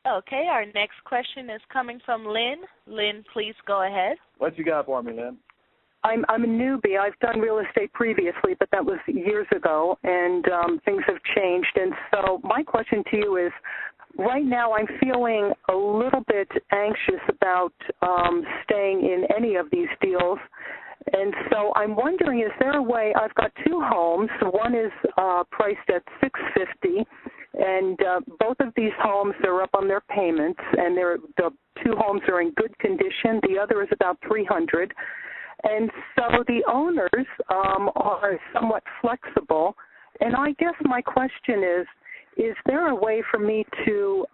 Okay, our next question is coming from Lynn. Lynn, please go ahead. What you got for me, Lynn? I'm a newbie. I've done real estate previously, but that was years ago, and things have changed. And so my question to you is, right now I'm feeling a little bit anxious about staying in any of these deals. And so I'm wondering, is there a way? I've got two homes. One is priced at $650,000, and both of these homes are up on their payments, and the two homes are in good condition. The other is about $300,000. And so the owners are somewhat flexible. And I guess my question is there a way for me to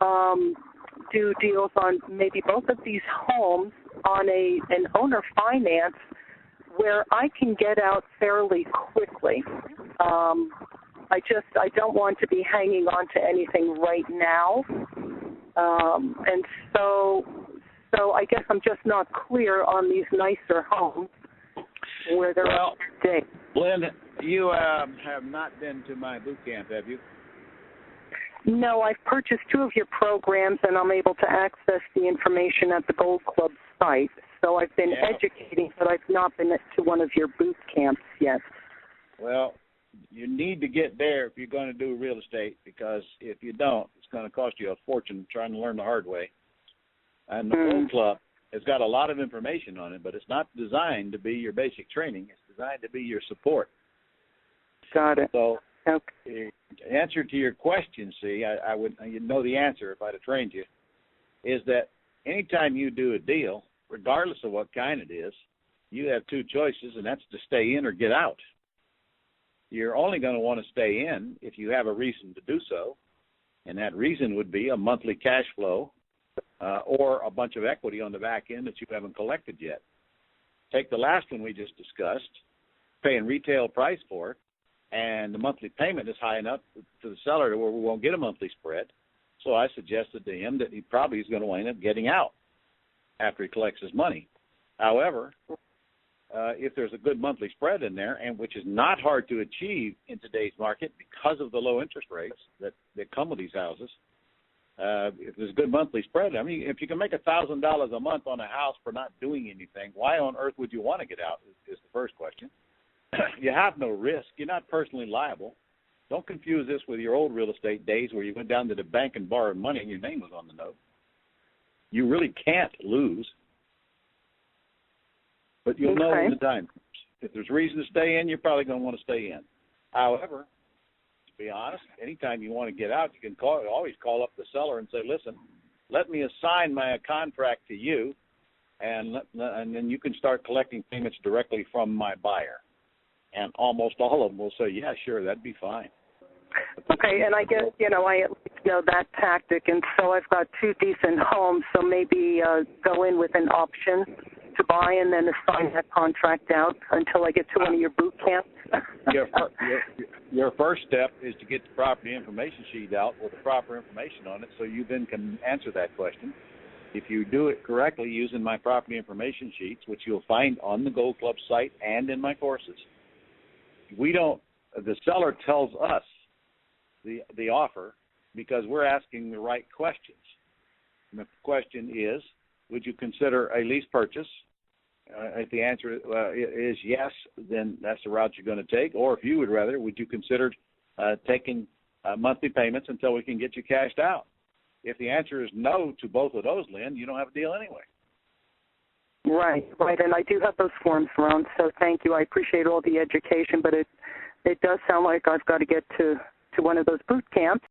do deals on maybe both of these homes on an owner finance where I can get out fairly quickly? I don't want to be hanging on to anything right now. And so I guess I'm just not clear on these nicer homes where they're up to date. Lynn, you have not been to my boot camp, have you? No, I've purchased two of your programs, and I'm able to access the information at the Gold Club site. So I've been educating, but I've not been to one of your boot camps yet. Well, you need to get there if you're going to do real estate, because if you don't, it's going to cost you a fortune trying to learn the hard way. And the Gold Club has got a lot of information on it, but it's not designed to be your basic training. It's designed to be your support. Got it. So, okay. Answer to your question, I would, you'd know the answer if I'd have trained you, is that anytime you do a deal, regardless of what kind it is, you have two choices, and that's to stay in or get out. You're only going to want to stay in if you have a reason to do so, and that reason would be a monthly cash flow or a bunch of equity on the back end that you haven't collected yet. Take the last one we just discussed, paying retail price for it, and the monthly payment is high enough to the seller where we won't get a monthly spread. So I suggested to him that he probably is going to wind up getting out after he collects his money. However, if there's a good monthly spread in there, and which is not hard to achieve in today's market because of the low interest rates that come with these houses, if there's a good monthly spread, I mean, if you can make $1,000 a month on a house for not doing anything, why on earth would you want to get out is the first question. You have no risk. You're not personally liable. Don't confuse this with your old real estate days where you went down to the bank and borrowed money and your name was on the note. You really can't lose, but you'll know when the time comes. If there's reason to stay in, you're probably going to want to stay in. However, to be honest, anytime you want to get out, you can always call up the seller and say, listen, let me assign my contract to you, and then you can start collecting payments directly from my buyer. And almost all of them will say, yeah, sure, that'd be fine. Okay, and I guess, I at least know that tactic, and so I've got two decent homes, so maybe go in with an option to buy and then assign that contract out until I get to one of your boot camps. Your first step is to get the property information sheet out with the proper information on it so you then can answer that question. If you do it correctly using my property information sheets, which you'll find on the Gold Club site and in my courses, the seller tells us the offer because we're asking the right questions. And the question is, would you consider a lease purchase? If the answer is yes, then that's the route you're going to take. Or if you would rather, would you consider taking monthly payments until we can get you cashed out? If the answer is no to both of those, Lynn, you don't have a deal anyway. Right, and I do have those forms around, so thank you. I appreciate all the education, but it does sound like I've got to get to one of those boot camps.